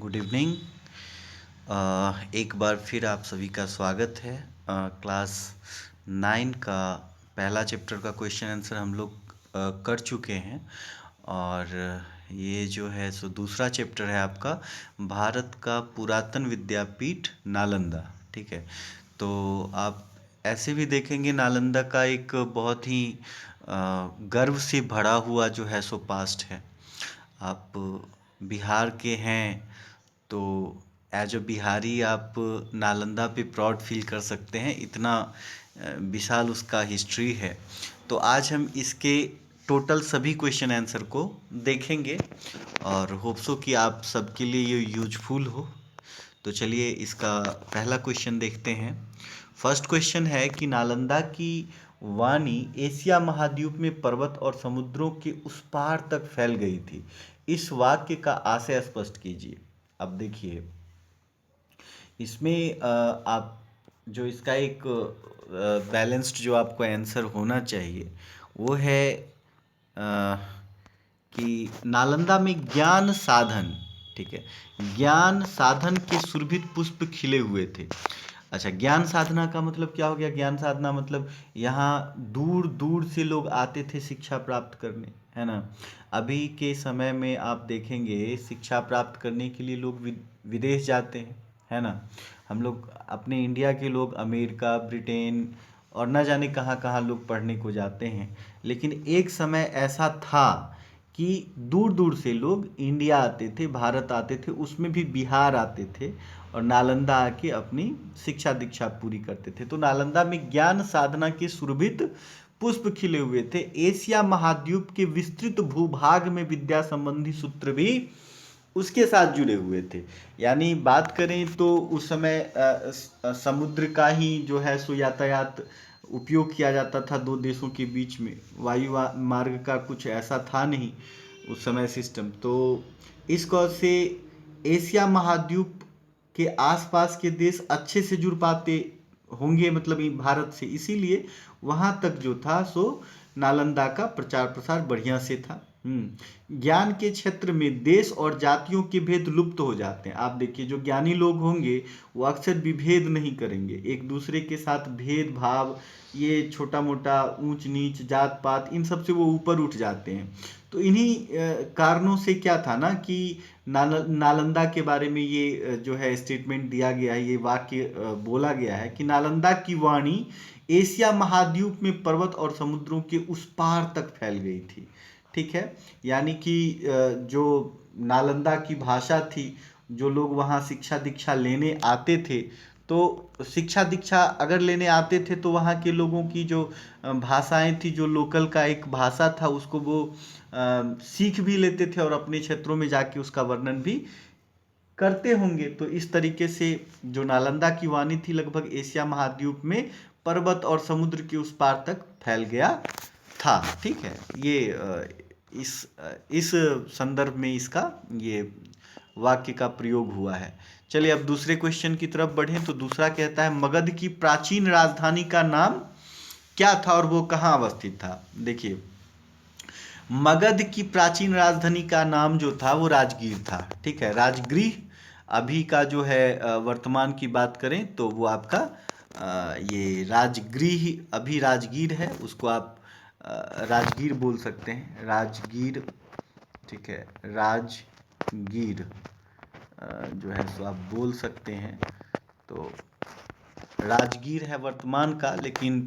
Good evening. एक बार फिर आप सभी का स्वागत है। क्लास 9 का पहला चैप्टर का क्वेश्चन आंसर हम लोग कर चुके हैं। और ये जो है सो दूसरा चैप्टर है आपका भारत का पुरातन विद्यापीठ नालंदा। ठीक है, तो आप ऐसे भी देखेंगे नालंदा का एक बहुत ही गर्व से भरा हुआ जो है सो पास्ट है। आप बिहार के हैं तो एज अ बिहारी आप नालंदा पे प्राउड फील कर सकते हैं, इतना विशाल उसका हिस्ट्री है। तो आज हम इसके टोटल सभी क्वेश्चन आंसर को देखेंगे और होप्सो कि आप सबके लिए ये यूजफुल हो। तो चलिए इसका पहला क्वेश्चन देखते हैं। फर्स्ट क्वेश्चन है कि नालंदा की वाणी एशिया महाद्वीप में पर्वत और समुद्रों के उस पार तक फैल गई थी। इस वाक्य का आशय स्पष्ट कीजिए। अब देखिए इसमें आप जो इसका एक बैलेंस्ड जो आपको आंसर होना चाहिए वो है कि नालंदा में ज्ञान साधन, ठीक है, ज्ञान साधन के सुरभित पुष्प खिले हुए थे। अच्छा, ज्ञान साधना का मतलब क्या हो गया? ज्ञान साधना मतलब यहाँ दूर दूर से लोग आते थे शिक्षा प्राप्त करने, है ना। अभी के समय में आप देखेंगे शिक्षा प्राप्त करने के लिए लोग विदेश जाते हैं, है ना। हम लोग अपने इंडिया के लोग अमेरिका, ब्रिटेन और न जाने कहाँ कहाँ लोग पढ़ने को जाते हैं। लेकिन एक समय ऐसा था कि दूर दूर से लोग इंडिया आते थे, भारत आते थे, उसमें भी बिहार आते थे और नालंदा आके अपनी शिक्षा दीक्षा पूरी करते थे। तो नालंदा में ज्ञान साधना के सुरभित पुष्प खिले हुए थे। एशिया महाद्वीप के विस्तृत भूभाग में विद्या संबंधी सूत्र भी उसके साथ जुड़े हुए थे। यानी बात करें तो उस समय समुद्र का ही जो है सो यातायात उपयोग किया जाता था दो देशों के बीच में। वायु मार्ग का कुछ ऐसा था नहीं उस समय सिस्टम। तो इस कौर से एशिया महाद्वीप के आसपास के देश अच्छे से जुड़ पाते होंगे, मतलब भारत से, इसीलिए वहाँ तक जो था सो नालंदा का प्रचार प्रसार बढ़िया से था। ज्ञान के क्षेत्र में देश और जातियों के भेद लुप्त हो जाते हैं। आप देखिए जो ज्ञानी लोग होंगे वो अक्सर विभेद नहीं करेंगे, एक दूसरे के साथ भेदभाव, ये छोटा मोटा ऊंच नीच जात पात, इन सब से वो ऊपर उठ जाते हैं। तो इन्हीं कारणों से क्या था ना कि नालंदा के बारे में ये जो है स्टेटमेंट दिया गया है, ये वाक्य बोला गया है कि नालंदा की वाणी एशिया महाद्वीप में पर्वत और समुद्रों के उस पार तक फैल गई थी। ठीक है, यानी कि जो नालंदा की भाषा थी, जो लोग वहाँ शिक्षा दीक्षा लेने आते थे, तो शिक्षा दीक्षा अगर लेने आते थे तो वहाँ के लोगों की जो भाषाएं थी, जो लोकल का एक भाषा था, उसको वो सीख भी लेते थे और अपने क्षेत्रों में जाके उसका वर्णन भी करते होंगे। तो इस तरीके से जो नालंदा की वाणी थी लगभग एशिया महाद्वीप में पर्वत और समुद्र के उस पार तक फैल गया था। ठीक है, ये इस संदर्भ में इसका ये वाक्य का प्रयोग हुआ है। चलिए अब दूसरे क्वेश्चन की तरफ बढ़ें। तो दूसरा कहता है मगध की प्राचीन राजधानी का नाम क्या था और वो कहाँ अवस्थित था? देखिए मगध की प्राचीन राजधानी का नाम जो था वो राजगीर था। ठीक है, राजगृह अभी का जो है वर्तमान की बात करें तो वो आपका ये राजगृह अभी राजगीर है, उसको आप राजगीर बोल सकते हैं, राजगीर। ठीक है, राजगीर जो है सो आप बोल सकते हैं। तो राजगीर है वर्तमान का, लेकिन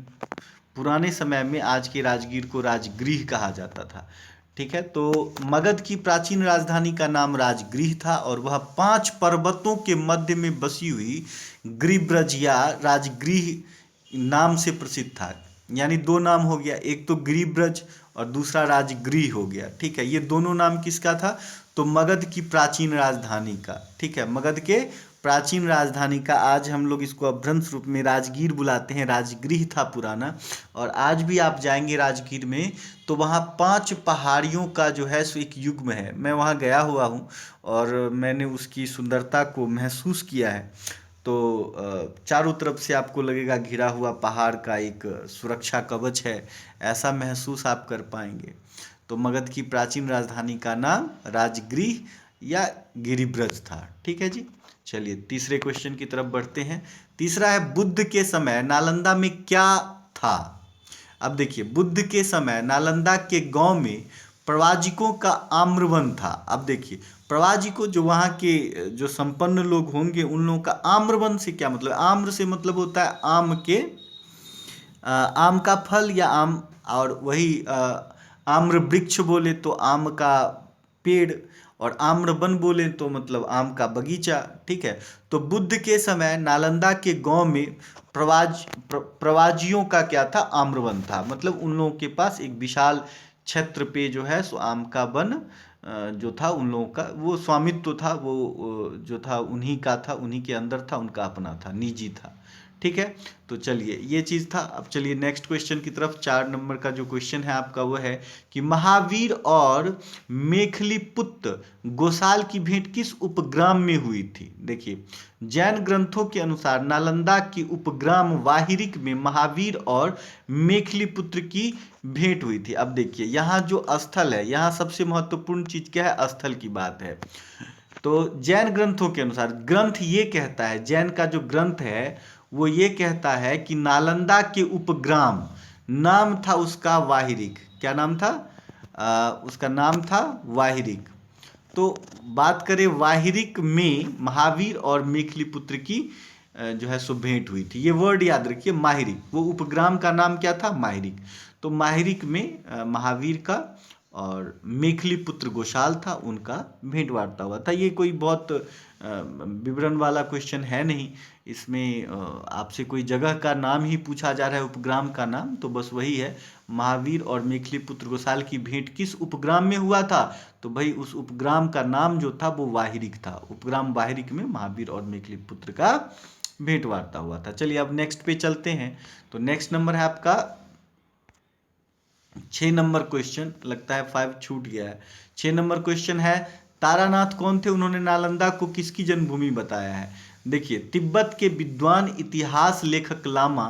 पुराने समय में आज के राजगीर को राजगृह कहा जाता था। ठीक है, तो मगध की प्राचीन राजधानी का नाम राजगृह था और वह 5 पर्वतों के मध्य में बसी हुई गिरिब्रज या राजगृह नाम से प्रसिद्ध था। यानी दो नाम हो गया, एक तो गिरिब्रज और दूसरा राजगृह हो गया। ठीक है, ये दोनों नाम किसका था? तो मगध की प्राचीन राजधानी का। ठीक है, मगध के प्राचीन राजधानी का आज हम लोग इसको अपभ्रंश रूप में राजगीर बुलाते हैं, राजगृह था पुराना। और आज भी आप जाएंगे राजगीर में तो वहाँ 5 पहाड़ियों का जो है सो एक युग्म है। मैं वहाँ गया हुआ हूँ और मैंने उसकी सुंदरता को महसूस किया है। तो चारों तरफ से आपको लगेगा घिरा हुआ पहाड़ का एक सुरक्षा कवच है, ऐसा महसूस आप कर पाएंगे। तो मगध की प्राचीन राजधानी का नाम राजगृह या गिरिब्रज था। ठीक है जी। चलिए तीसरे क्वेश्चन की तरफ बढ़ते हैं। तीसरा है बुद्ध के समय नालंदा में क्या था। अब देखिए बुद्ध के समय नालंदा के गांव में प्रवाजिकों का आम्रवन था। अब देखिए प्रवाजिकों जो वहाँ के जो संपन्न लोग होंगे उन लोगों का आम्रवन से क्या मतलब, आम्र से मतलब होता है आम के आम का फल या आम, और वही आम्र वृक्ष बोले तो आम का पेड़, और आम्रवन बोले तो मतलब आम का बगीचा। ठीक है। तो बुद्ध के समय नालंदा के गांव में प्रवाजियों का क्या था, आम्रवन था। मतलब उन लोगों के पास एक विशाल क्षेत्र पे जो है सो आम का वन जो था उन लोगों का वो स्वामित्व था, वो जो था उन्हीं का था, उन्हीं के अंदर था, उनका अपना था, निजी था। ठीक है। तो चलिए ये चीज़ था। अब चलिए नेक्स्ट क्वेश्चन की तरफ। 4 नंबर का जो क्वेश्चन है आपका वो है कि महावीर और मेखलीपुत्र गोसाल की भेंट किस उपग्राम में हुई थी। देखिए जैन ग्रंथों के अनुसार नालंदा की उपग्राम वाहिरिक में महावीर और मेखलीपुत्र की भेंट हुई थी। अब देखिए यहाँ जो स्थल है, यहाँ सबसे महत्वपूर्ण चीज क्या है, स्थल की बात है। तो जैन ग्रंथों के अनुसार ग्रंथ ये कहता है, जैन का जो ग्रंथ है वो ये कहता है कि नालंदा के उपग्राम, नाम था उसका वाहिरिक। क्या नाम था? उसका नाम था वाहिरिक। तो बात करें वाहिरिक में महावीर और मेखलीपुत्र की जो है सो भेंट हुई थी। ये वर्ड याद रखिए, माहिरिक। वो उपग्राम का नाम क्या था? माहिरिक। तो माहिरिक में महावीर का और मेखलीपुत्र गोशाल था, उनका भेंट वार्ता हुआ था। ये कोई बहुत विवरण वाला क्वेश्चन है नहीं। इसमें आपसे कोई जगह का नाम ही पूछा जा रहा है, उपग्राम का नाम, तो बस वही है, महावीर और मेखलीपुत्र गोसाल की भेंट किस उपग्राम में हुआ था। तो भाई उस उपग्राम का नाम जो था वो वाहिरिक था। उपग्राम वाहिरिक में महावीर और मेखलीपुत्र का भेंट वार्ता हुआ था। चलिए अब नेक्स्ट पे चलते हैं। तो नेक्स्ट नंबर है आपका 6 नंबर क्वेश्चन, लगता है 5 छूट गया है। 6 नंबर क्वेश्चन है तारानाथ कौन थे, उन्होंने नालंदा को किसकी जन्मभूमि बताया है। देखिए तिब्बत के विद्वान इतिहास लेखक लामा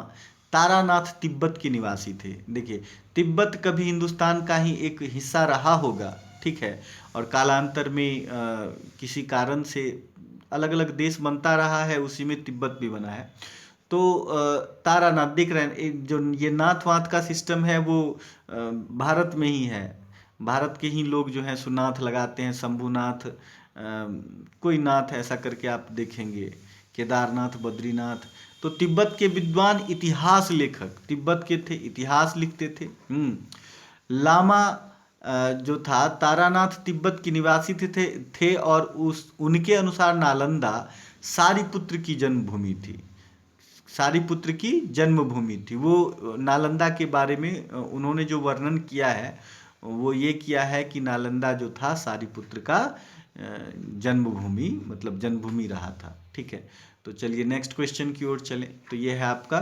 तारानाथ तिब्बत के निवासी थे। देखिए तिब्बत कभी हिंदुस्तान का ही एक हिस्सा रहा होगा, ठीक है, और कालांतर में किसी कारण से अलग अलग देश बनता रहा है, उसी में तिब्बत भी बना है। तो तारानाथ देख रहे हैं, जो ये नाथ वाथ का सिस्टम है वो भारत में ही है। भारत के ही लोग जो हैं सुनाथ लगाते हैं, शंभुनाथ, कोई नाथ ऐसा करके आप देखेंगे, केदारनाथ, बद्रीनाथ। तो तिब्बत के विद्वान इतिहास लेखक तिब्बत के थे, इतिहास लिखते थे। लामा जो था तारानाथ तिब्बत के निवासी थे और उस उनके अनुसार नालंदा सारिपुत्र की जन्मभूमि थी। सारिपुत्र की जन्मभूमि थी। वो नालंदा के बारे में उन्होंने जो वर्णन किया है वो ये किया है कि नालंदा जो था सारिपुत्र का जन्मभूमि, मतलब जन्मभूमि रहा था। ठीक है। तो चलिए नेक्स्ट क्वेश्चन की ओर चलें। तो ये है आपका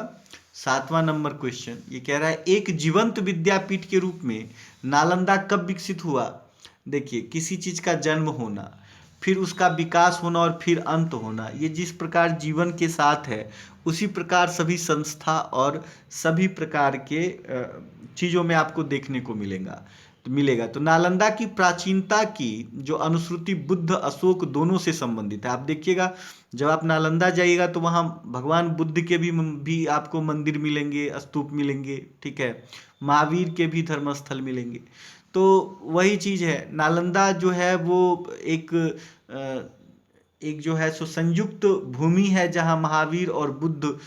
7वां नंबर क्वेश्चन। ये कह रहा है एक जीवंत विद्यापीठ के रूप में नालंदा कब विकसित हुआ। देखिए किसी चीज का जन्म होना, फिर उसका विकास होना और फिर अंत होना, ये जिस प्रकार जीवन के साथ है उसी प्रकार सभी संस्था और सभी प्रकार के चीज़ों में आपको देखने को मिलेगा। तो नालंदा की प्राचीनता की जो अनुश्रुति बुद्ध अशोक दोनों से संबंधित है। आप देखिएगा जब आप नालंदा जाइएगा तो वहाँ भगवान बुद्ध के भी आपको मंदिर मिलेंगे, स्तूप मिलेंगे, ठीक है, महावीर के भी धर्मस्थल मिलेंगे। तो वही चीज़ है, नालंदा जो है वो एक जो है सो संयुक्त भूमि है जहाँ महावीर और बुद्ध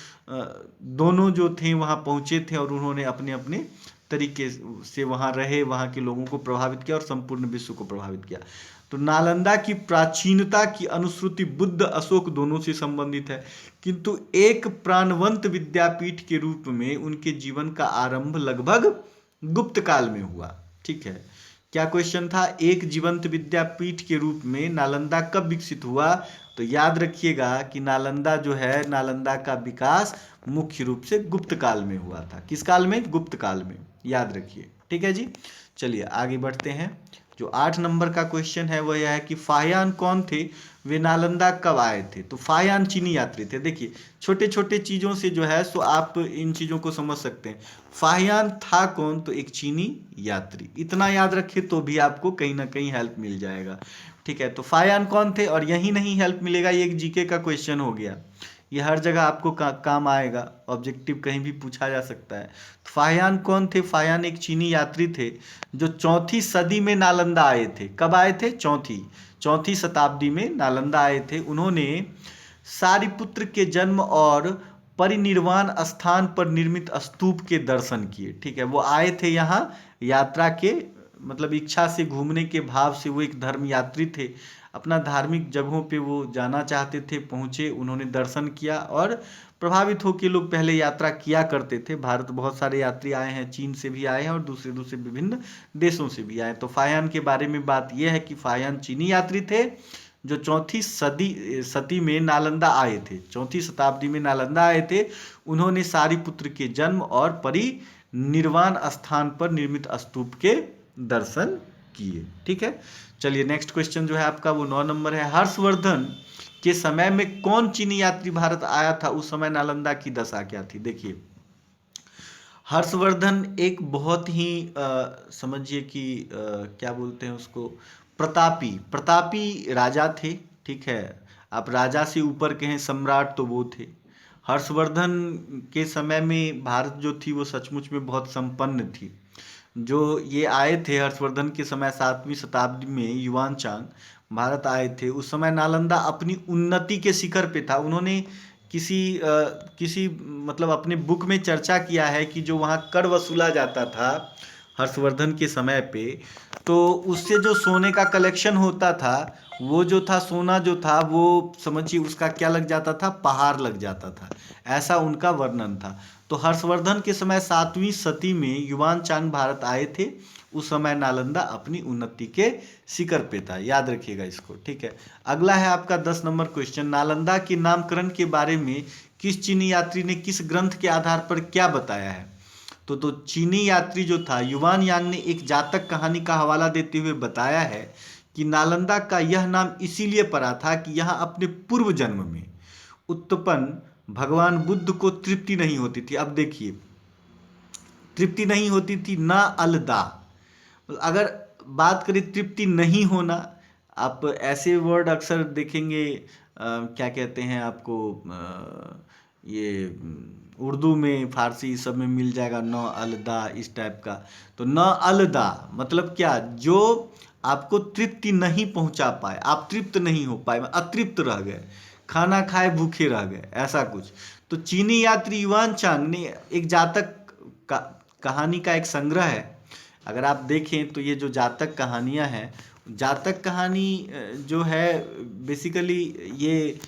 दोनों जो थे वहाँ पहुँचे थे और उन्होंने अपने अपने तरीके से वहाँ रहे, वहाँ के लोगों को प्रभावित किया और संपूर्ण विश्व को प्रभावित किया। तो नालंदा की प्राचीनता की अनुश्रुति बुद्ध अशोक दोनों से संबंधित है, किंतु एक प्राणवंत विद्यापीठ के रूप में उनके जीवन का आरंभ लगभग गुप्त काल में हुआ। ठीक है। क्या क्वेश्चन था, एक जीवंत विद्यापीठ के रूप में नालंदा कब विकसित हुआ। तो याद रखिएगा कि नालंदा जो है, नालंदा का विकास मुख्य रूप से गुप्त काल में हुआ था। किस काल में? गुप्त काल में, याद रखिए। ठीक है जी। चलिए आगे बढ़ते हैं। जो 8 नंबर का क्वेश्चन है वह यह है कि फाहियान कौन थे, वे नालंदा कब आए थे। तो फाहियान चीनी यात्री थे। देखिए छोटे छोटे चीज़ों से जो है सो आप इन चीज़ों को समझ सकते हैं। फाहियान था कौन, तो एक चीनी यात्री। इतना याद रखे तो भी आपको कहीं ना कहीं हेल्प मिल जाएगा। ठीक है। तो फायान कौन थे, और यही नहीं हेल्प मिलेगा, ये एक जीके का क्वेश्चन हो गया, ये हर जगह आपको काम आएगा, ऑब्जेक्टिव कहीं भी पूछा जा सकता है। तो फायान कौन थे? फायान एक चीनी यात्री थे जो 4वीं सदी में नालंदा आए थे। कब आए थे? चौथी शताब्दी में नालंदा आए थे। उन्होंने सारिपुत्र के जन्म और परिनिर्वाण स्थान पर निर्मित स्तूप के दर्शन किए। ठीक है, वो आए थे यहाँ यात्रा के मतलब इच्छा से, घूमने के भाव से, वो एक धर्म यात्री थे, अपना धार्मिक जगहों पे वो जाना चाहते थे, पहुँचे, उन्होंने दर्शन किया और प्रभावित होकर लोग पहले यात्रा किया करते थे। भारत बहुत सारे यात्री आए हैं, चीन से भी आए हैं और दूसरे दूसरे विभिन्न देशों से भी आए। तो फायान के बारे में बात यह है कि फायान चीनी यात्री थे जो 4वीं सदी में नालंदा आए थे, 4वीं शताब्दी में नालंदा आए थे। उन्होंने सारिपुत्र के जन्म और परिनिर्वाण स्थान पर निर्मित स्तूप के दर्शन किए। ठीक है, चलिए नेक्स्ट क्वेश्चन जो है आपका वो 9 नंबर है। हर्षवर्धन के समय में कौन चीनी यात्री भारत आया था? उस समय नालंदा की दशा क्या थी? देखिए, हर्षवर्धन एक बहुत ही समझिए कि क्या बोलते हैं उसको, प्रतापी राजा थे। ठीक है, आप राजा से ऊपर कहें सम्राट तो वो थे। हर्षवर्धन के समय में भारत जो थी वो सचमुच में बहुत संपन्न थी। जो ये आए थे हर्षवर्धन के समय 7वीं शताब्दी में युवान चांग भारत आए थे, उस समय नालंदा अपनी उन्नति के शिखर पे था। उन्होंने किसी मतलब अपने बुक में चर्चा किया है कि जो वहाँ कर वसूला जाता था हर्षवर्धन के समय पे, तो उससे जो सोने का कलेक्शन होता था, वो जो था सोना जो था वो समझिए उसका क्या लग जाता था, पहाड़ लग जाता था, ऐसा उनका वर्णन था। तो हर्षवर्धन के समय 7वीं सदी में युवान चांग भारत आए थे, उस समय नालंदा अपनी उन्नति के शिखर पे था, याद रखिएगा इसको। ठीक है, अगला है आपका 10 नंबर क्वेश्चन। नालंदा के नामकरण के बारे में किस चीनी यात्री ने किस ग्रंथ के आधार पर क्या बताया है? तो चीनी यात्री जो था युवान यांग ने एक जातक कहानी का हवाला देते हुए बताया है कि नालंदा का यह नाम इसीलिए पड़ा था कि यहाँ अपने पूर्व जन्म में उत्पन्न भगवान बुद्ध को तृप्ति नहीं होती थी। अब देखिए, तृप्ति नहीं होती थी, ना अलदा, अगर बात करें तृप्ति नहीं होना, आप ऐसे वर्ड अक्सर देखेंगे क्या कहते हैं आपको, ये उर्दू में, फारसी सब में मिल जाएगा, न अलदा, इस टाइप का। तो न अलदा मतलब क्या? जो आपको तृप्ति नहीं पहुंचा पाए, आप तृप्त नहीं हो पाए, अतृप्त रह गए, खाना खाए भूखे रह गए, ऐसा कुछ। तो चीनी यात्री युवान चांग ने एक जातक का कहानी का एक संग्रह है, अगर आप देखें तो ये जो जातक कहानियां हैं, जातक कहानी जो है बेसिकली ये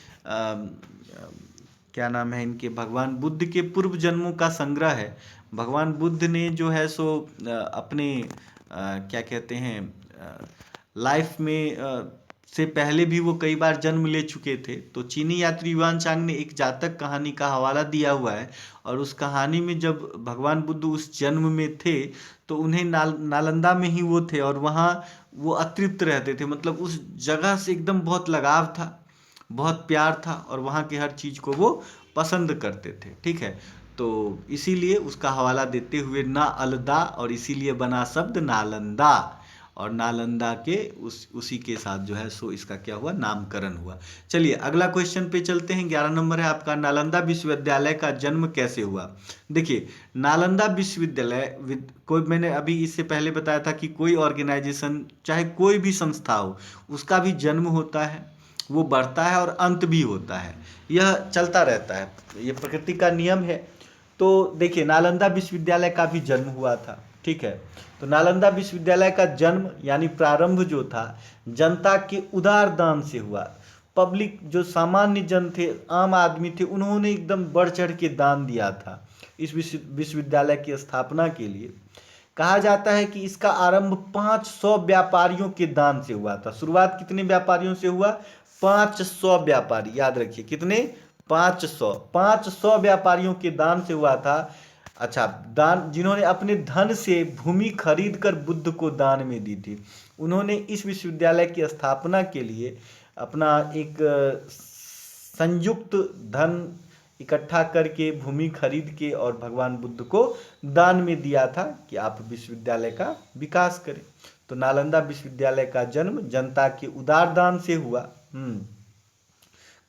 क्या नाम है इनके, भगवान बुद्ध के पूर्व जन्मों का संग्रह है। भगवान बुद्ध ने जो है सो अपने क्या कहते हैं लाइफ में से पहले भी वो कई बार जन्म ले चुके थे। तो चीनी यात्री युवान चांग ने एक जातक कहानी का हवाला दिया हुआ है, और उस कहानी में जब भगवान बुद्ध उस जन्म में थे तो उन्हें नालंदा में ही वो थे, और वहाँ वो अतृप्त रहते थे, मतलब उस जगह से एकदम बहुत लगाव था, बहुत प्यार था, और वहाँ के हर चीज़ को वो पसंद करते थे। ठीक है, तो इसीलिए उसका हवाला देते हुए ना अलदा, और इसीलिए बना शब्द नालंदा, और नालंदा के उसी के साथ जो है सो इसका क्या हुआ, नामकरण हुआ। चलिए अगला क्वेश्चन पे चलते हैं। 11 नंबर है आपका, नालंदा विश्वविद्यालय का जन्म कैसे हुआ? देखिए, नालंदा विश्वविद्यालय कोई, मैंने अभी इससे पहले बताया था कि कोई ऑर्गेनाइजेशन चाहे कोई भी संस्था हो, उसका भी जन्म होता है, वो बढ़ता है और अंत भी होता है, यह चलता रहता है, ये प्रकृति का नियम है। तो देखिए, नालंदा विश्वविद्यालय का भी जन्म हुआ था। ठीक है, तो नालंदा विश्वविद्यालय का जन्म यानी प्रारंभ जो था जनता के उदार दान से हुआ। पब्लिक जो सामान्य जन थे, आम आदमी थे, उन्होंने एकदम बढ़ चढ़ के दान दिया था इस विश्वविद्यालय की स्थापना के लिए। कहा जाता है कि इसका आरंभ 500 व्यापारियों के दान से हुआ था। शुरुआत कितने व्यापारियों से हुआ? 500 व्यापारी, याद रखिए कितने? 500 व्यापारियों के दान से हुआ था। अच्छा, दान जिन्होंने अपने धन से भूमि खरीद कर बुद्ध को दान में दी थी, उन्होंने इस विश्वविद्यालय की स्थापना के लिए अपना एक संयुक्त धन इकट्ठा करके, भूमि खरीद के, और भगवान बुद्ध को दान में दिया था कि आप विश्वविद्यालय का विकास करें। तो नालंदा विश्वविद्यालय का जन्म जनता के उदार दान से हुआ।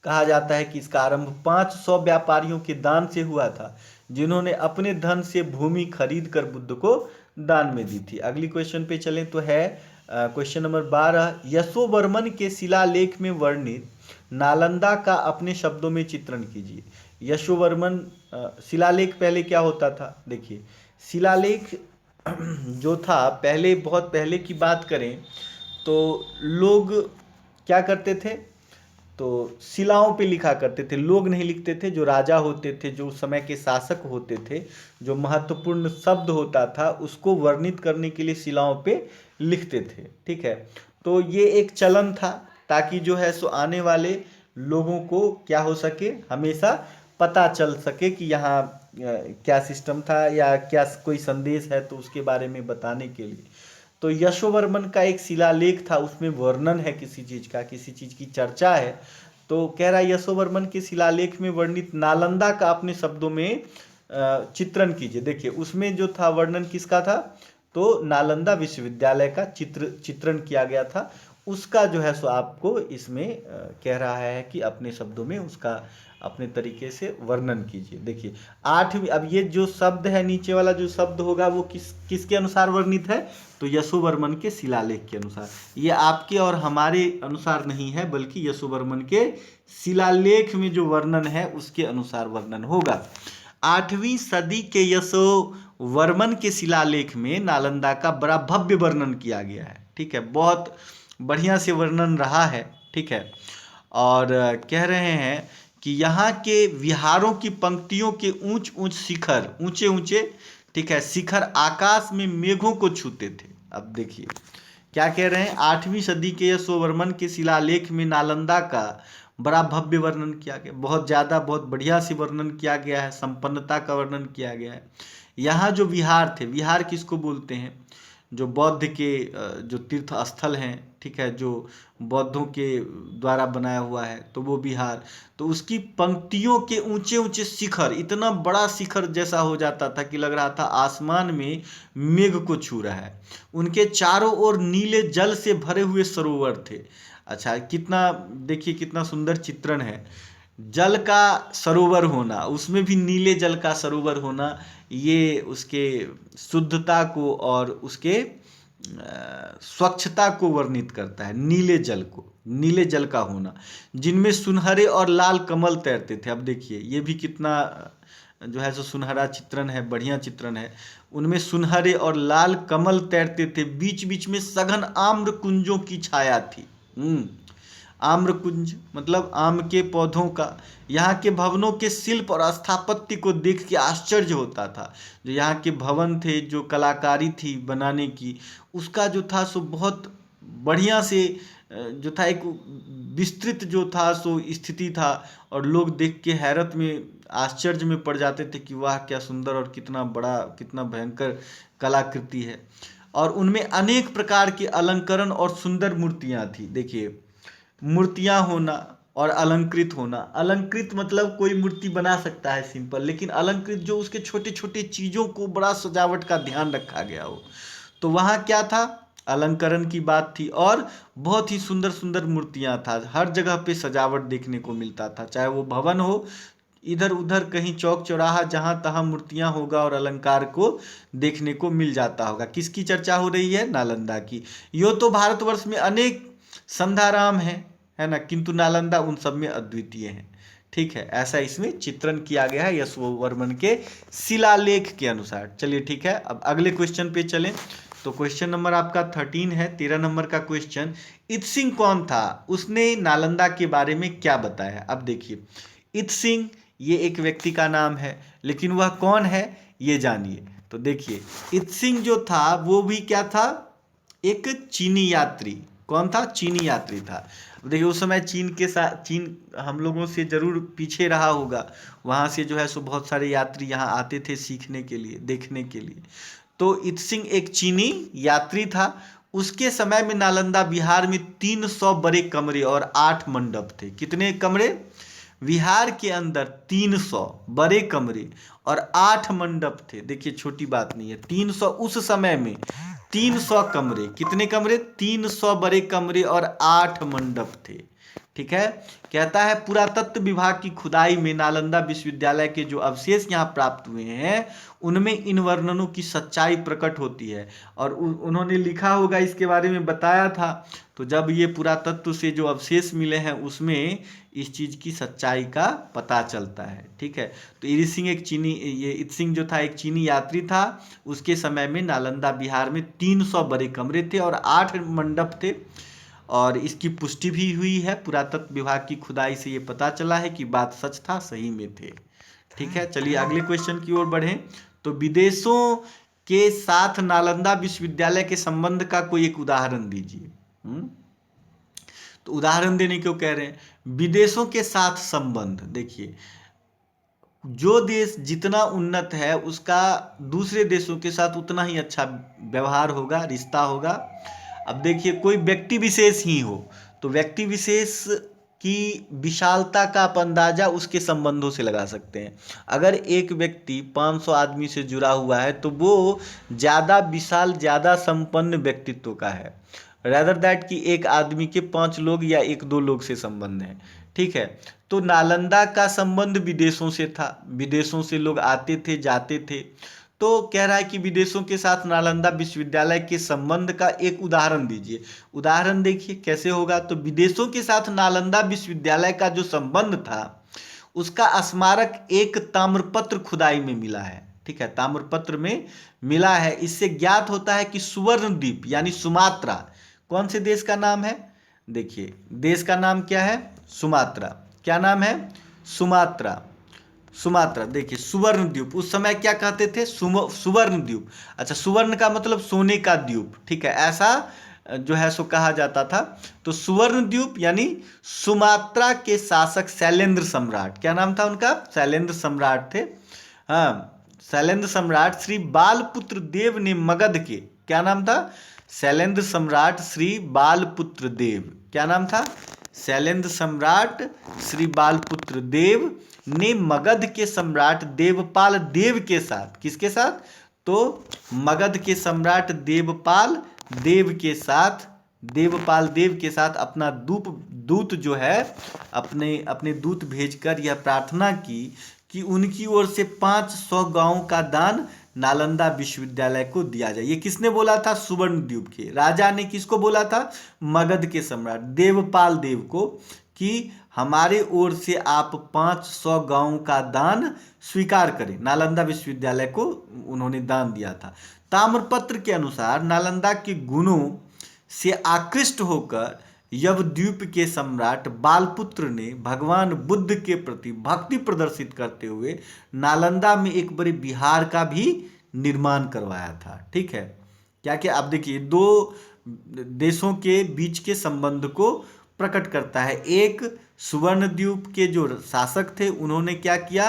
कहा जाता है कि इसका आरंभ 500 व्यापारियों के दान से हुआ था, जिन्होंने अपने धन से भूमि खरीद कर बुद्ध को दान में दी थी। अगली क्वेश्चन पे चलें तो है क्वेश्चन नंबर 12, यशोवर्मन के शिलालेख में वर्णित नालंदा का अपने शब्दों में चित्रण कीजिए। यशोवर्मन शिलालेख पहले क्या होता था? देखिए, शिलालेख जो था, पहले बहुत पहले की बात करें तो लोग क्या करते थे, तो शिलाओं पे लिखा करते थे। लोग नहीं लिखते थे, जो राजा होते थे, जो उस समय के शासक होते थे, जो महत्वपूर्ण शब्द होता था उसको वर्णित करने के लिए शिलाओं पे लिखते थे। ठीक है, तो ये एक चलन था ताकि जो है सो आने वाले लोगों को क्या हो सके, हमेशा पता चल सके कि यहाँ क्या सिस्टम था या क्या कोई संदेश है, तो उसके बारे में बताने के लिए। तो यशोवर्मन का एक शिलालेख था, उसमें वर्णन है किसी चीज़ का, किसी चीज़ की चर्चा है। तो कह रहा है यशोवर्मन के शिलालेख में वर्णित नालंदा का अपने शब्दों में चित्रण कीजिए। देखिए, उसमें जो था वर्णन किसका था, तो नालंदा विश्वविद्यालय का चित्रण किया गया था। उसका जो है सो आपको इसमें कह रहा है कि अपने शब्दों में उसका अपने तरीके से वर्णन कीजिए। देखिए, 8वीं, अब ये जो शब्द है, नीचे वाला जो शब्द होगा वो किसके अनुसार वर्णित है, तो यशोवर्मन के शिलालेख के अनुसार। ये आपके और हमारे अनुसार नहीं है, बल्कि यशोवर्मन के शिलालेख में जो वर्णन है उसके अनुसार वर्णन होगा। 8वीं सदी के यशोवर्मन के शिलालेख में नालंदा का बड़ा भव्य वर्णन किया गया है। ठीक है, बहुत बढ़िया से वर्णन रहा है। ठीक है, और कह रहे हैं कि यहाँ के विहारों की पंक्तियों के ऊंच ऊंच शिखर, ऊंचे ऊंचे, ठीक है, शिखर आकाश में मेघों को छूते थे। अब देखिए क्या कह रहे हैं, 8वीं सदी के यशोवर्मन के शिलालेख में नालंदा का बड़ा भव्य वर्णन किया गया, बहुत ज़्यादा, बहुत बढ़िया से वर्णन किया गया है, संपन्नता का वर्णन किया गया है। यहाँ जो विहार थे, विहार किसको बोलते हैं, जो बौद्ध के जो तीर्थ स्थल हैं, ठीक है, जो बौद्धों के द्वारा बनाया हुआ है, तो वो विहार, तो उसकी पंक्तियों के ऊंचे ऊंचे शिखर, इतना बड़ा शिखर जैसा हो जाता था कि लग रहा था आसमान में मेघ को छू रहा है। उनके चारों ओर नीले जल से भरे हुए सरोवर थे। अच्छा, कितना देखिए कितना सुंदर चित्रण है, जल का सरोवर होना, उसमें भी नीले जल का सरोवर होना, ये उसके शुद्धता को और उसके स्वच्छता को वर्णित करता है। नीले जल को, नीले जल का होना, जिनमें सुनहरे और लाल कमल तैरते थे। अब देखिए ये भी कितना जो है सो सुनहरा चित्रण है, बढ़िया चित्रण है। उनमें सुनहरे और लाल कमल तैरते थे, बीच बीच में सघन आम्र कुंजों की छाया थी। आम्र कुंज मतलब आम के पौधों का। यहाँ के भवनों के शिल्प और स्थापत्य को देख के आश्चर्य होता था। जो यहाँ के भवन थे, जो कलाकारी थी बनाने की, उसका जो था सो बहुत बढ़िया से जो था, एक विस्तृत जो था सो स्थिति था, और लोग देख के हैरत में, आश्चर्य में पड़ जाते थे कि वाह क्या सुंदर और कितना बड़ा, कितना भयंकर कलाकृति है। और उनमें अनेक प्रकार के अलंकरण और सुंदर मूर्तियाँ थी। देखिए, मूर्तियाँ होना और अलंकृत होना। अलंकृत मतलब कोई मूर्ति बना सकता है सिंपल, लेकिन अलंकृत जो उसके छोटे छोटे चीज़ों को बड़ा सजावट का ध्यान रखा गया हो, तो वहाँ क्या था, अलंकरण की बात थी, और बहुत ही सुंदर सुंदर मूर्तियाँ था। हर जगह पे सजावट देखने को मिलता था, चाहे वो भवन हो, इधर उधर कहीं चौक चौराहा, जहाँ तहाँ मूर्तियाँ होगा और अलंकार को देखने को मिल जाता होगा। किसकी चर्चा हो रही है, नालंदा की। यो तो भारतवर्ष में अनेक संधाराम है ना, किंतु नालंदा उन सब में अद्वितीय है। ठीक है, ऐसा इसमें चित्रण किया गया है यशोवर्मन के शिलालेख के अनुसार। चलिए ठीक है, अब अगले क्वेश्चन पे चलें। तो क्वेश्चन नंबर आपका 13 है, 13 नंबर का क्वेश्चन, इत्सिंग कौन था, उसने नालंदा के बारे में क्या बताया। अब देखिए, इत्सिंग ये एक व्यक्ति का नाम है, लेकिन वह कौन है ये जानिए। तो देखिए, इत्सिंग जो था वो भी क्या था, एक चीनी यात्री। कौन था, चीनी यात्री था। देखिए उस समय चीन के साथ, चीन हम लोगों से जरूर पीछे रहा होगा, वहाँ से जो है सो बहुत सारे यात्री यहाँ आते थे सीखने के लिए, देखने के लिए। तो इत्सिंग एक चीनी यात्री था। उसके समय में नालंदा बिहार में 300 बड़े कमरे और 8 मंडप थे। कितने कमरे, विहार के अंदर 300 बड़े कमरे और 8 मंडप थे। देखिए छोटी बात नहीं है, 300 उस समय में 300 कमरे, कितने कमरे? 300 बड़े कमरे और 8 मंडप थे। ठीक है, कहता है पुरातत्व विभाग की खुदाई में नालंदा विश्वविद्यालय के जो अवशेष यहाँ प्राप्त हुए हैं उनमें इन वर्णनों की सच्चाई प्रकट होती है। और उन्होंने लिखा होगा, इसके बारे में बताया था। तो जब ये पुरातत्व से जो अवशेष मिले हैं उसमें इस चीज़ की सच्चाई का पता चलता है। ठीक है, तो इरी सिंह एक चीनी, ये इत सिंह जो था एक चीनी यात्री था। उसके समय में नालंदा बिहार में 300 बड़े कमरे थे और 8 मंडप थे। और इसकी पुष्टि भी हुई है, पुरातत्व विभाग की खुदाई से ये पता चला है कि बात सच था, सही में थे। ठीक है, चलिए अगले क्वेश्चन की ओर बढ़ें। तो विदेशों के साथ नालंदा विश्वविद्यालय के संबंध का कोई एक उदाहरण दीजिए। तो उदाहरण देने क्यों कह रहे हैं? विदेशों के साथ संबंध, देखिए जो देश जितना उन्नत है उसका दूसरे देशों के साथ उतना ही अच्छा व्यवहार होगा, रिश्ता होगा। अब देखिए कोई व्यक्ति विशेष ही हो तो व्यक्ति विशेष की विशालता का आप अंदाजा उसके संबंधों से लगा सकते हैं। अगर एक व्यक्ति 500 आदमी से जुड़ा हुआ है तो वो ज़्यादा विशाल, ज़्यादा संपन्न व्यक्तित्व का है, रेदर दैट कि एक आदमी के 5 लोग या 1-2 लोग से संबंध है। ठीक है, तो नालंदा का संबंध विदेशों से था, विदेशों से लोग आते थे जाते थे। तो कह रहा है कि विदेशों के साथ नालंदा विश्वविद्यालय के संबंध का एक उदाहरण दीजिए। उदाहरण देखिए कैसे होगा। तो विदेशों के साथ नालंदा विश्वविद्यालय का जो संबंध था उसका स्मारक एक ताम्रपत्र खुदाई में मिला है। ठीक है, ताम्रपत्र में मिला है। इससे ज्ञात होता है कि सुवर्ण द्वीप यानी सुमात्रा कौन से देश का नाम है? देखिए देश का नाम क्या है? सुमात्रा। क्या नाम है? सुमात्रा। सुमात्रा, देखिए सुवर्ण द्वीप, उस समय क्या कहते थे? सुवर्ण द्वीप। अच्छा, सुवर्ण का मतलब सोने का द्वीप। ठीक है, ऐसा जो है सो कहा जाता था। तो सुवर्ण द्वीप यानी सुमात्रा के शासक शैलेंद्र सम्राट, क्या नाम था उनका? शैलेंद्र सम्राट थे। हाँ, शैलेंद्र सम्राट श्री बालपुत्र देव ने मगध के, क्या नाम था? शैलेंद्र सम्राट श्री बालपुत्र देव, क्या नाम था? शैलेंद्र सम्राट श्री बालपुत्र देव ने मगध के सम्राट देवपाल देव के साथ, किसके साथ? तो मगध के सम्राट देवपाल देव के साथ, देवपाल देव के साथ अपना दूत जो है अपने दूत भेजकर यह प्रार्थना की कि उनकी ओर से 500 गांवों का दान नालंदा विश्वविद्यालय को दिया जाए। ये किसने बोला था? सुवर्ण द्वीप के राजा ने किसको बोला था? मगध के सम्राट देवपाल देव को, कि हमारे ओर से आप 500 गांवों का दान स्वीकार करें। नालंदा विश्वविद्यालय को उन्होंने दान दिया था। ताम्रपत्र के अनुसार नालंदा के गुणों से आकृष्ट होकर यवद्वीप के सम्राट बालपुत्र ने भगवान बुद्ध के प्रति भक्ति प्रदर्शित करते हुए नालंदा में एक बड़े विहार का भी निर्माण करवाया था। ठीक है, क्या क्या आप देखिए दो देशों के बीच के संबंध को प्रकट करता है। एक सुवर्ण द्वीप के जो शासक थे उन्होंने क्या किया,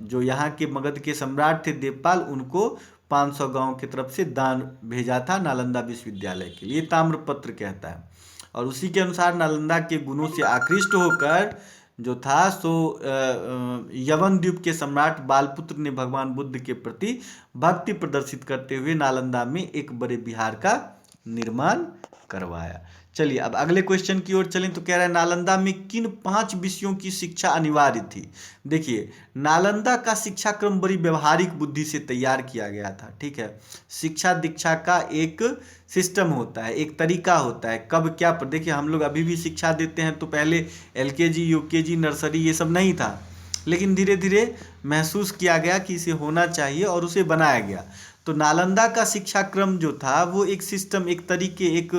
जो यहाँ के मगध के सम्राट थे देवपाल, उनको 500 गांव की तरफ से दान भेजा था नालंदा विश्वविद्यालय के लिए, ताम्रपत्र कहता है। और उसी के अनुसार नालंदा के गुणों से आकृष्ट होकर जो था सो यवन द्वीप के सम्राट बालपुत्र ने भगवान बुद्ध के प्रति भक्ति प्रदर्शित करते हुए नालंदा में एक बड़े विहार का निर्माण करवाया। चलिए अब अगले क्वेश्चन की ओर चलें। तो कह रहा है नालंदा में किन 5 विषयों की शिक्षा अनिवार्य थी? देखिए नालंदा का शिक्षा क्रम बड़ी व्यवहारिक बुद्धि से तैयार किया गया था। ठीक है, शिक्षा दीक्षा का एक सिस्टम होता है, एक तरीका होता है, कब क्या पर। देखिए हम लोग अभी भी शिक्षा देते हैं तो पहले LKG UKG नर्सरी ये सब नहीं था, लेकिन धीरे धीरे महसूस किया गया कि इसे होना चाहिए और उसे बनाया गया। तो नालंदा का शिक्षा क्रम जो था वो एक सिस्टम, एक तरीके, एक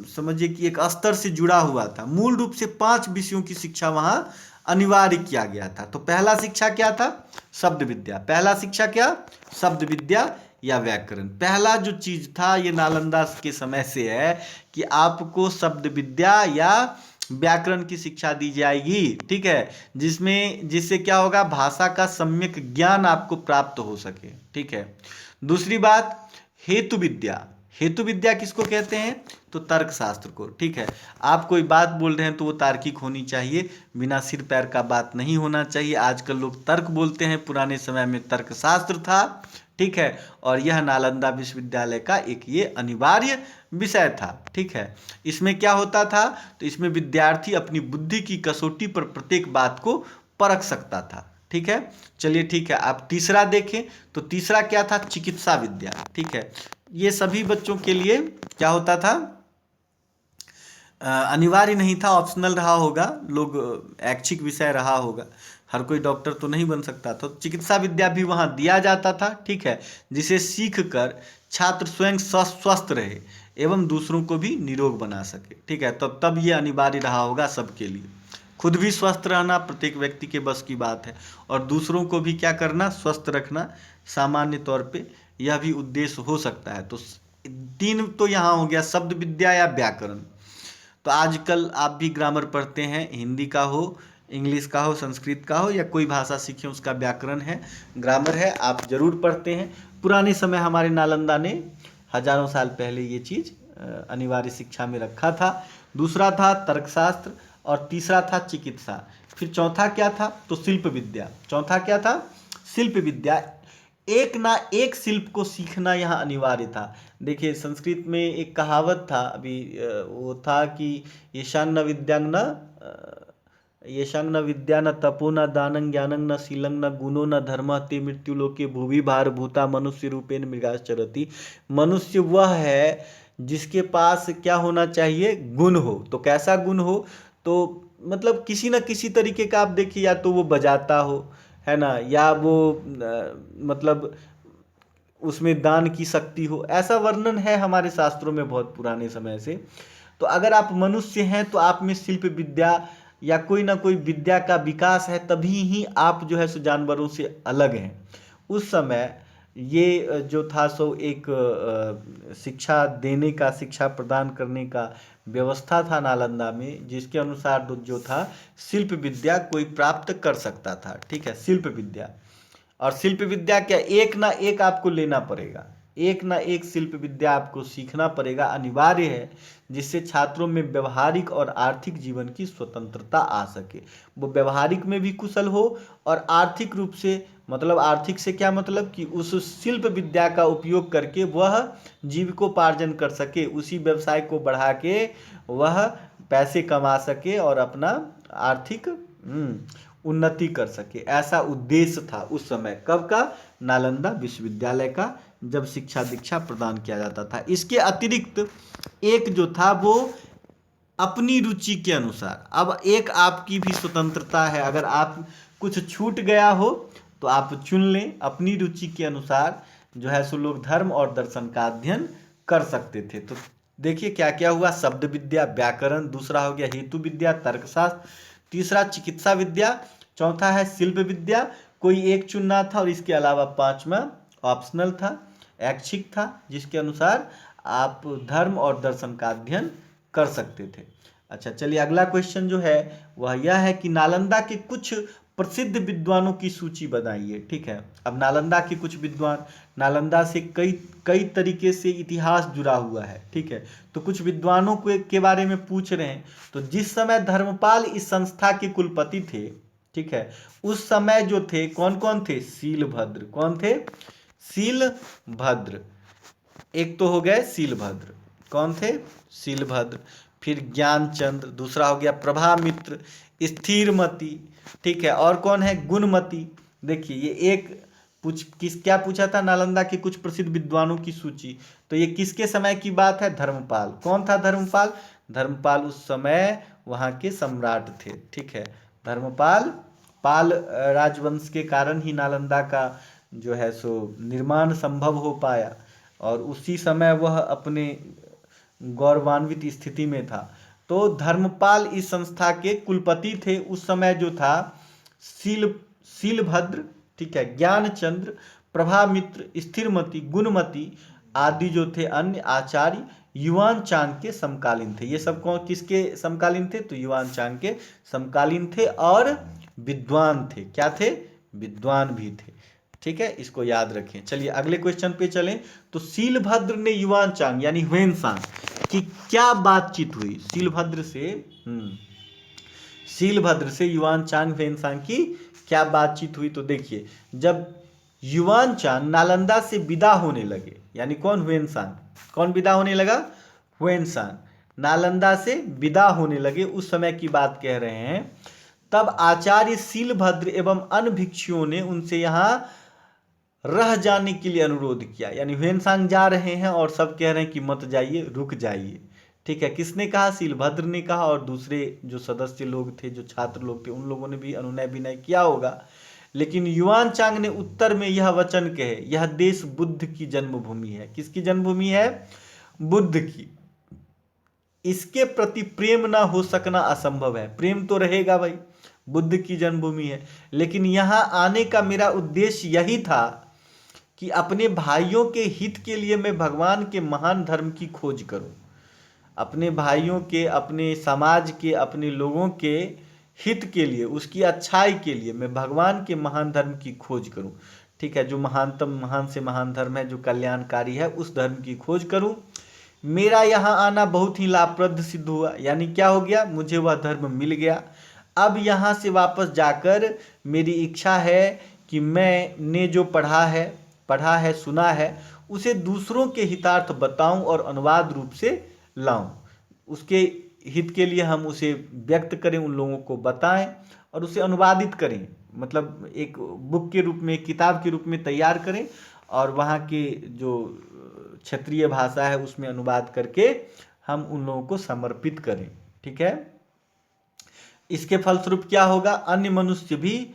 समझिए कि एक स्तर से जुड़ा हुआ था। मूल रूप से 5 विषयों की शिक्षा वहाँ अनिवार्य किया गया था। तो पहला शिक्षा क्या था? शब्द विद्या। पहला शिक्षा क्या? शब्द विद्या या व्याकरण। पहला जो चीज था ये नालंदा के समय से है कि आपको शब्द विद्या या व्याकरण की शिक्षा दी जाएगी। ठीक है, जिससे क्या होगा, भाषा का सम्यक ज्ञान आपको प्राप्त हो सके। ठीक है, दूसरी बात हेतु विद्या। हेतु विद्या किसको कहते हैं? तो तर्कशास्त्र को। ठीक है, आप कोई बात बोल रहे हैं तो वो तार्किक होनी चाहिए, बिना सिर पैर का बात नहीं होना चाहिए। आजकल लोग तर्क बोलते हैं, पुराने समय में तर्कशास्त्र था। ठीक है। और यह नालंदा विश्वविद्यालय का एक ये अनिवार्य विषय था। ठीक है। इसमें क्या होता था, तो इसमें विद्यार्थी अपनी बुद्धि की कसौटी पर प्रत्येक बात को परख सकता था। ठीक है। चलिए ठीक है, आप तीसरा देखें तो तीसरा क्या था, चिकित्सा विद्या। ठीक है। ये सभी बच्चों के लिए क्या होता था, अनिवार्य नहीं था, ऑप्शनल रहा होगा, लोग ऐच्छिक विषय रहा होगा, हर कोई डॉक्टर तो नहीं बन सकता था। तो चिकित्सा विद्या भी वहाँ दिया जाता था। ठीक है। जिसे सीख कर छात्र स्वयं स्वस्थ रहे एवं दूसरों को भी निरोग बना सके। ठीक है। तो तब ये अनिवार्य रहा होगा सबके लिए, खुद भी स्वस्थ रहना प्रत्येक व्यक्ति के बस की बात है, और दूसरों को भी क्या करना, स्वस्थ रखना सामान्य तौर पे, यह भी उद्देश्य हो सकता है। तो तीन तो यहाँ हो गया, शब्द विद्या या व्याकरण। तो आजकल आप भी ग्रामर पढ़ते हैं, हिंदी का हो, इंग्लिश का हो, संस्कृत का हो, या कोई भाषा सीखें उसका व्याकरण है, ग्रामर है, आप जरूर पढ़ते हैं। पुराने समय हमारे नालंदा ने हजारों साल पहले ये चीज़ अनिवार्य शिक्षा में रखा था। दूसरा था तर्कशास्त्र, और तीसरा था चिकित्सा। फिर चौथा क्या था, तो शिल्प विद्या। चौथा क्या था, शिल्प विद्या। एक ना एक शिल्प को सीखना यहाँ अनिवार्य था। देखिए संस्कृत में एक कहावत था अभी, वो था कि येषां न विद्यां न येषां न विद्या न तपो न दानं ज्ञानं न शीलं न गुणो न धर्मः ते मृत्युलोके भुवि भारभूता मनुष्य रूपेण मृगाश्चरति। मनुष्य वह है जिसके पास क्या होना चाहिए, गुण हो। तो कैसा गुण हो, तो मतलब किसी न किसी तरीके का आप देखिए, या तो वो बजाता हो, है ना, या वो मतलब उसमें दान की शक्ति हो, ऐसा वर्णन है हमारे शास्त्रों में बहुत पुराने समय से। तो अगर आप मनुष्य हैं तो आप में शिल्प विद्या या कोई ना कोई विद्या का विकास है, तभी ही आप जो है सो जानवरों से अलग हैं। उस समय ये जो था सो एक शिक्षा देने का, शिक्षा प्रदान करने का व्यवस्था था नालंदा में, जिसके अनुसार जो था शिल्प विद्या कोई प्राप्त कर सकता था। ठीक है, शिल्प विद्या। और शिल्प विद्या क्या, एक ना एक आपको लेना पड़ेगा, एक ना एक शिल्प विद्या आपको सीखना पड़ेगा, अनिवार्य है, जिससे छात्रों में व्यवहारिक और आर्थिक जीवन की स्वतंत्रता आ सके। वो व्यवहारिक में भी कुशल हो और आर्थिक रूप से, मतलब आर्थिक से क्या मतलब कि उस शिल्प विद्या का उपयोग करके वह जीविकोपार्जन कर सके, उसी व्यवसाय को बढ़ा के वह पैसे कमा सके और अपना आर्थिक उन्नति कर सके। ऐसा उद्देश्य था उस समय, कब का, नालंदा विश्वविद्यालय का, जब शिक्षा दीक्षा प्रदान किया जाता था। इसके अतिरिक्त एक जो था वो अपनी रुचि के अनुसार, अब एक आपकी भी स्वतंत्रता है, अगर आप कुछ छूट गया हो तो आप चुन लें, अपनी रुचि के अनुसार जो है सो लोग धर्म और दर्शन का अध्ययन कर सकते थे। तो देखिए क्या क्या हुआ, शब्द विद्या, व्याकरण, दूसरा हो गया हेतु विद्या, तर्कशास्त्र, तीसरा चिकित्सा विद्या, चौथा है शिल्प विद्या, कोई एक चुनना था, और इसके अलावा पांचवा ऑप्शनल था, ऐच्छिक था, जिसके अनुसार आप धर्म और दर्शन का अध्ययन कर सकते थे। अच्छा चलिए, अगला क्वेश्चन जो है वह यह है कि नालंदा के कुछ प्रसिद्ध विद्वानों की सूची बनाइए। ठीक है, अब नालंदा के कुछ विद्वान, नालंदा से कई कई तरीके से इतिहास जुड़ा हुआ है। ठीक है, तो कुछ विद्वानों के बारे में पूछ रहे हैं। तो जिस समय धर्मपाल इस संस्था के कुलपति थे, ठीक है, उस समय जो थे कौन कौन थे, शीलभद्र। कौन थे, शीलभद्र। एक तो हो गए शीलभद्र, कौन थे, शीलभद्र। फिर ज्ञानचंद्र, दूसरा हो गया प्रभामित्र, स्थिरमती, ठीक है, और कौन है, गुणमती। देखिए ये एक क्या पूछा था, नालंदा के कुछ प्रसिद्ध विद्वानों की सूची। तो ये किसके समय की बात है, धर्मपाल। कौन था धर्मपाल, धर्मपाल उस समय वहाँ के सम्राट थे। ठीक है, धर्मपाल, पाल राजवंश के कारण ही नालंदा का जो है सो निर्माण संभव हो पाया, और उसी समय वह अपने गौरवान्वित स्थिति में था। तो धर्मपाल इस संस्था के कुलपति थे उस समय जो था, शीलभद्र, ठीक है, ज्ञानचंद्र, प्रभामित्र, स्थिरमती, गुणमती आदि जो थे अन्य आचार्य युवान चांग के समकालीन थे। ये सब कौन किसके समकालीन थे, तो युवान चांग के समकालीन थे, और विद्वान थे। क्या थे, विद्वान भी थे। ठीक है, इसको याद रखें। चलिए अगले क्वेश्चन पे चलें। तो शीलभद्र ने युवान चांग यानी ह्वेनसांग की क्या बातचीत हुई, शीलभद्र से युवान चांग ह्वेनसांग की क्या बातचीत हुई। तो देखिए, जब युवान चांग नालंदा से विदा होने लगे, यानी कौन, हुएनसांग। कौन विदा होने लगा, हुएनसांग नालंदा से विदा होने लगे, उस समय की बात कह रहे हैं। तब आचार्य शीलभद्र एवं अन्य भिक्षुओं ने उनसे यहाँ रह जाने के लिए अनुरोध किया, यानी हुएनसांग जा रहे हैं और सब कह रहे हैं कि मत जाइए, रुक जाइए। ठीक है, किसने कहा, शीलभद्र ने कहा, और दूसरे जो सदस्य लोग थे, जो छात्र लोग थे, उन लोगों ने भी अनुनय विनय किया होगा। लेकिन युवान चांग ने उत्तर में यह वचन कहे, यह देश बुद्ध की जन्मभूमि है। किसकी जन्मभूमि है, बुद्ध की। इसके प्रति प्रेम ना हो सकना असंभव है। प्रेम तो रहेगा भाई, बुद्ध की जन्मभूमि है, लेकिन यहाँ आने का मेरा उद्देश्य यही था कि अपने भाइयों के हित के लिए मैं भगवान के महान धर्म की खोज करूं, अपने भाइयों के, अपने समाज के, अपने लोगों के हित के लिए, उसकी अच्छाई के लिए मैं भगवान के महान धर्म की खोज करूं। ठीक है, जो महानतम, महान से महान धर्म है, जो कल्याणकारी है, उस धर्म की खोज करूं। मेरा यहाँ आना बहुत ही लाभप्रद सिद्ध हुआ, यानी क्या हो गया, मुझे वह धर्म मिल गया। अब यहाँ से वापस जाकर मेरी इच्छा है कि मैंने जो पढ़ा है, सुना है, उसे दूसरों के हितार्थ बताऊं और अनुवाद रूप से लाऊं। उसके हित के लिए हम उसे व्यक्त करें, उन लोगों को बताएं और उसे अनुवादित करें, मतलब एक बुक के रूप में, किताब के रूप में तैयार करें और वहाँ के जो क्षेत्रीय भाषा है उसमें अनुवाद करके हम उन लोगों को समर्पित करें। ठीक है, इसके फलस्वरूप क्या होगा, अन्य मनुष्य भी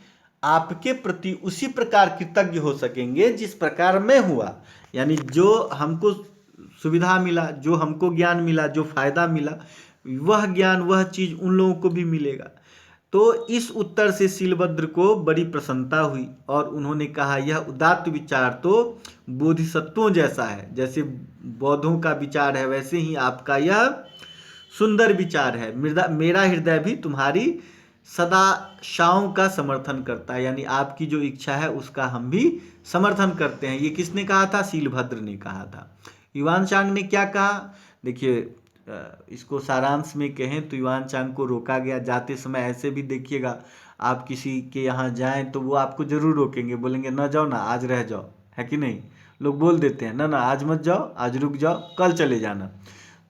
आपके प्रति उसी प्रकार कृतज्ञ हो सकेंगे जिस प्रकार मैं हुआ। यानी जो हमको सुविधा मिला, जो हमको ज्ञान मिला, जो फायदा मिला, वह ज्ञान, वह चीज उन लोगों को भी मिलेगा। तो इस उत्तर से शीलभद्र को बड़ी प्रसन्नता हुई और उन्होंने कहा, यह उदात्त विचार तो बोधिसत्वों जैसा है, जैसे बौद्धों का विचार है वैसे ही आपका यह सुंदर विचार है। मेरा हृदय भी तुम्हारी सदाशाओं का समर्थन करता है, यानी आपकी जो इच्छा है उसका हम भी समर्थन करते हैं। ये किसने कहा था, शीलभद्र ने कहा था। युवान चांग ने क्या कहा, देखिए इसको सारांश में कहें तो युवान चांग को रोका गया। जाते समय ऐसे भी देखिएगा, आप किसी के यहाँ जाएं तो वो आपको जरूर रोकेंगे, बोलेंगे ना जाओ ना, आज रह जाओ, है कि नहीं। लोग बोल देते हैं ना ना आज मत जाओ, आज रुक जाओ, कल चले जाना।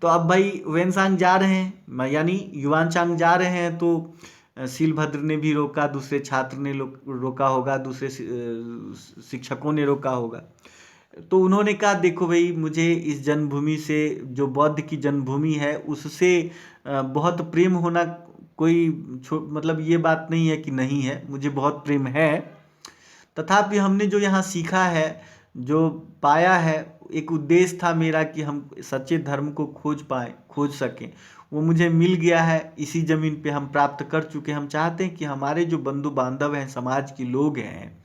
तो अब भाई हुएनसांग जा रहे हैं, यानी युवान चांग जा रहे हैं, तो शीलभद्र ने भी रोका, दूसरे छात्र ने रोका होगा, दूसरे शिक्षकों ने रोका होगा। तो उन्होंने कहा, देखो भाई, मुझे इस जन्मभूमि से, जो बौद्ध की जन्मभूमि है, उससे बहुत प्रेम होना कोई मतलब ये बात नहीं है कि नहीं है, मुझे बहुत प्रेम है। तथापि हमने जो यहाँ सीखा है, जो पाया है, एक उद्देश्य था मेरा कि हम सच्चे धर्म को खोज सकें, वो मुझे मिल गया है। इसी जमीन पे हम प्राप्त कर चुके हैं। हम चाहते हैं कि हमारे जो बंधु बांधव हैं, समाज के लोग हैं,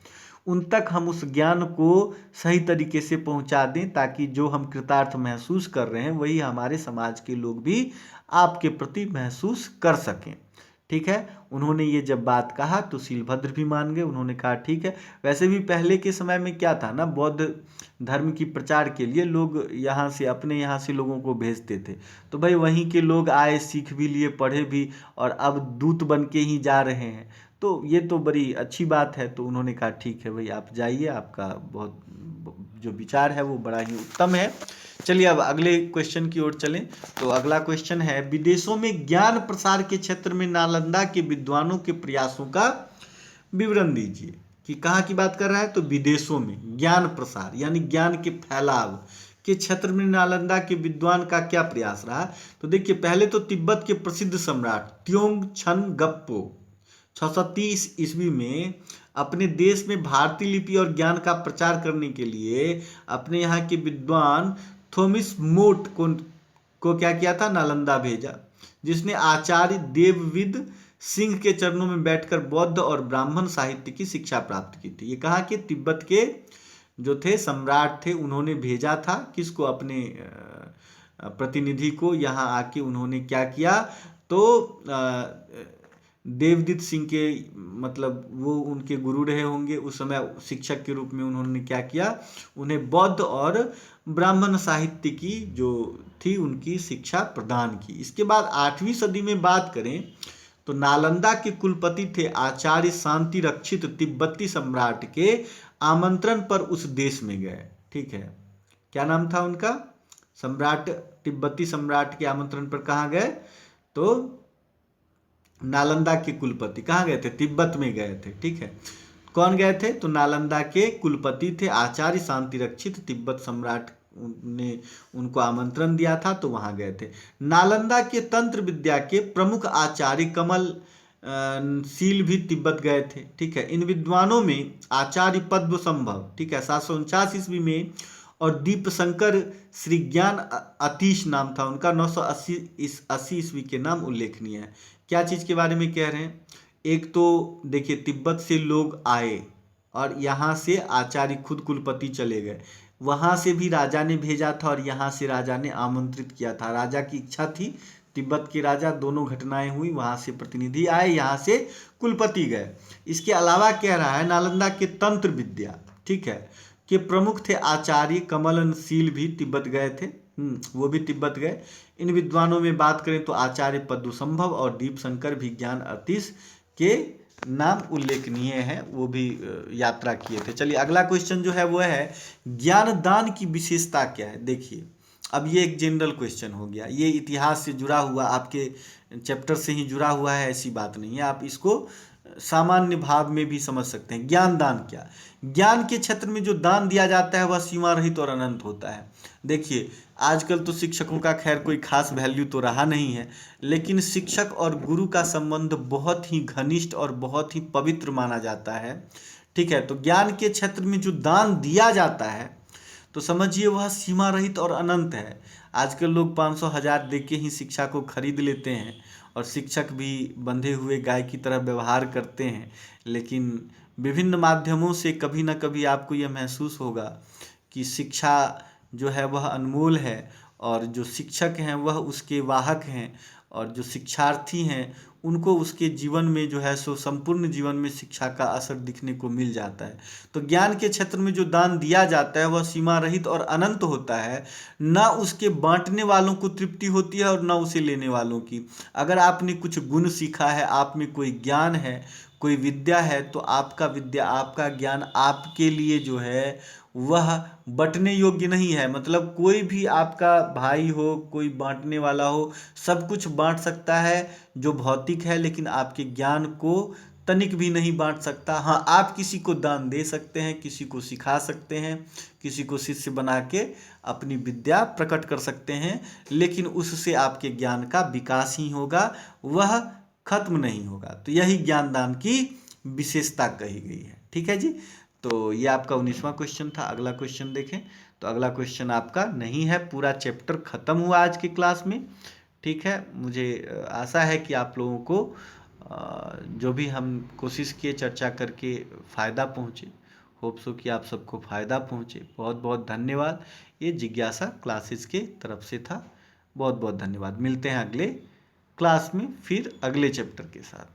उन तक हम उस ज्ञान को सही तरीके से पहुंचा दें, ताकि जो हम कृतार्थ महसूस कर रहे हैं वही हमारे समाज के लोग भी आपके प्रति महसूस कर सकें। ठीक है, उन्होंने ये जब बात कहा तो शीलभद्र भी मान गए। उन्होंने कहा ठीक है। वैसे भी पहले के समय में क्या था ना, बौद्ध धर्म की प्रचार के लिए लोग यहाँ से, अपने यहाँ से लोगों को भेजते थे, तो भाई वहीं के लोग आए, सीख भी लिए, पढ़े भी, और अब दूत बन के ही जा रहे हैं, तो ये तो बड़ी अच्छी बात है। तो उन्होंने कहा ठीक है भाई, आप जाइए, आपका बहुत जो विचार है वो बड़ा ही उत्तम है। चलिए अब अगले क्वेश्चन की ओर चलें। तो अगला क्वेश्चन है, विदेशों में ज्ञान प्रसार के क्षेत्र में नालंदा के विद्वानों के प्रयासों का विवरण दीजिए। कि कहाँ की बात कर रहा है, तो विदेशों में ज्ञान प्रसार यानी ज्ञान के फैलाव के क्षेत्र में नालंदा के विद्वान का क्या प्रयास रहा। तो देखिए, पहले तो तिब्बत के प्रसिद्ध सम्राट त्योंग-छन-गप्पो 630 ईस्वी में अपने देश में भारतीय लिपि और ज्ञान का प्रचार करने के लिए अपने यहाँ के विद्वान थॉमस मोट को क्या किया था, नालंदा भेजा, जिसने आचार्य देवविद सिंह के चरणों में बैठकर बौद्ध और ब्राह्मण साहित्य की शिक्षा प्राप्त की थी। ये कहा कि तिब्बत के जो थे सम्राट थे, उन्होंने भेजा था किसको, अपने प्रतिनिधि को। यहाँ आके उन्होंने क्या किया, तो देवदत्त सिंह के, मतलब वो उनके गुरु रहे होंगे उस समय, शिक्षक के रूप में उन्होंने क्या किया, उन्हें बौद्ध और ब्राह्मण साहित्य की जो थी उनकी शिक्षा प्रदान की। इसके बाद 8वीं सदी में बात करें तो नालंदा के कुलपति थे आचार्य शांति रक्षित तिब्बती सम्राट के आमंत्रण पर उस देश में गए। ठीक है, क्या नाम था उनका? सम्राट, तिब्बती सम्राट के आमंत्रण पर कहाँ गए? तो नालंदा के कुलपति कहाँ गए थे? तिब्बत में गए थे। ठीक है, कौन गए थे? तो नालंदा के कुलपति थे आचार्य शांति रक्षित, तिब्बत सम्राट ने उनको आमंत्रण दिया था तो वहां गए थे। नालंदा के तंत्र विद्या के प्रमुख आचार्य कमल शील भी तिब्बत गए थे। ठीक है, इन विद्वानों में आचार्य पद्म संभव, ठीक है, 749 ईस्वी में, और दीपशंकर श्री ज्ञान अतीश नाम था उनका, 980 ईस्वी के नाम उल्लेखनीय है। क्या चीज़ के बारे में कह रहे हैं? एक तो देखिए, तिब्बत से लोग आए और यहाँ से आचार्य खुद कुलपति चले गए, वहाँ से भी राजा ने भेजा था और यहाँ से राजा ने आमंत्रित किया था। राजा की इच्छा थी, तिब्बत के राजा, दोनों घटनाएं हुई, वहाँ से प्रतिनिधि आए, यहाँ से कुलपति गए। इसके अलावा कह रहा है नालंदा के तंत्र विद्या, ठीक है, के प्रमुख थे आचार्य कमलनशील भी तिब्बत गए थे। वो भी तिब्बत गए। इन विद्वानों में बात करें तो आचार्य पद्मसंभव और दीपशंकर भी ज्ञान अतीश के नाम उल्लेखनीय है, वो भी यात्रा किए थे। चलिए अगला क्वेश्चन जो है वो है ज्ञान दान की विशेषता क्या है। देखिए, अब ये एक जनरल क्वेश्चन हो गया, ये इतिहास से जुड़ा हुआ, आपके चैप्टर से ही जुड़ा हुआ है, ऐसी बात नहीं है, आप इसको सामान्य भाव में भी समझ सकते हैं। ज्ञान दान क्या? ज्ञान के क्षेत्र में जो दान दिया जाता है वह सीमा रहित और अनंत होता है। देखिए, आजकल तो शिक्षकों का खैर कोई खास वैल्यू तो रहा नहीं है, लेकिन शिक्षक और गुरु का संबंध बहुत ही घनिष्ठ और बहुत ही पवित्र माना जाता है। ठीक है, तो ज्ञान के क्षेत्र में जो दान दिया जाता है तो समझिए वह सीमा रहित और अनंत है। आजकल लोग 500 1000 दे के ही शिक्षा को खरीद लेते हैं और शिक्षक भी बंधे हुए गाय की तरह व्यवहार करते हैं, लेकिन विभिन्न माध्यमों से कभी ना कभी आपको यह महसूस होगा कि शिक्षा जो है वह अनमोल है और जो शिक्षक हैं वह उसके वाहक हैं, और जो शिक्षार्थी हैं उनको उसके जीवन में जो है सो संपूर्ण जीवन में शिक्षा का असर दिखने को मिल जाता है। तो ज्ञान के क्षेत्र में जो दान दिया जाता है वह सीमा रहित और अनंत होता है। ना उसके बांटने वालों को तृप्ति होती है और ना उसे लेने वालों की। अगर आपने कुछ गुण सीखा है, आप में कोई ज्ञान है, कोई विद्या है, तो आपका विद्या, आपका ज्ञान आपके लिए जो है वह बंटने योग्य नहीं है। मतलब कोई भी आपका भाई हो, कोई बांटने वाला हो, सब कुछ बांट सकता है जो भौतिक है, लेकिन आपके ज्ञान को तनिक भी नहीं बांट सकता। हाँ, आप किसी को दान दे सकते हैं, किसी को सिखा सकते हैं, किसी को शिष्य बना के अपनी विद्या प्रकट कर सकते हैं, लेकिन उससे आपके ज्ञान का विकास ही होगा, वह खत्म नहीं होगा। तो यही ज्ञान दान की विशेषता कही गई है। ठीक है जी, तो ये आपका 19वां क्वेश्चन था। अगला क्वेश्चन देखें, तो अगला क्वेश्चन आपका नहीं है, पूरा चैप्टर खत्म हुआ आज की क्लास में। ठीक है, मुझे आशा है कि आप लोगों को जो भी हम कोशिश किए चर्चा करके फ़ायदा पहुँचे। होप सो कि आप सबको फ़ायदा पहुँचे। बहुत बहुत धन्यवाद। ये जिज्ञासा क्लासेस के तरफ से था। बहुत बहुत धन्यवाद। मिलते हैं अगले क्लास में फिर अगले चैप्टर के साथ।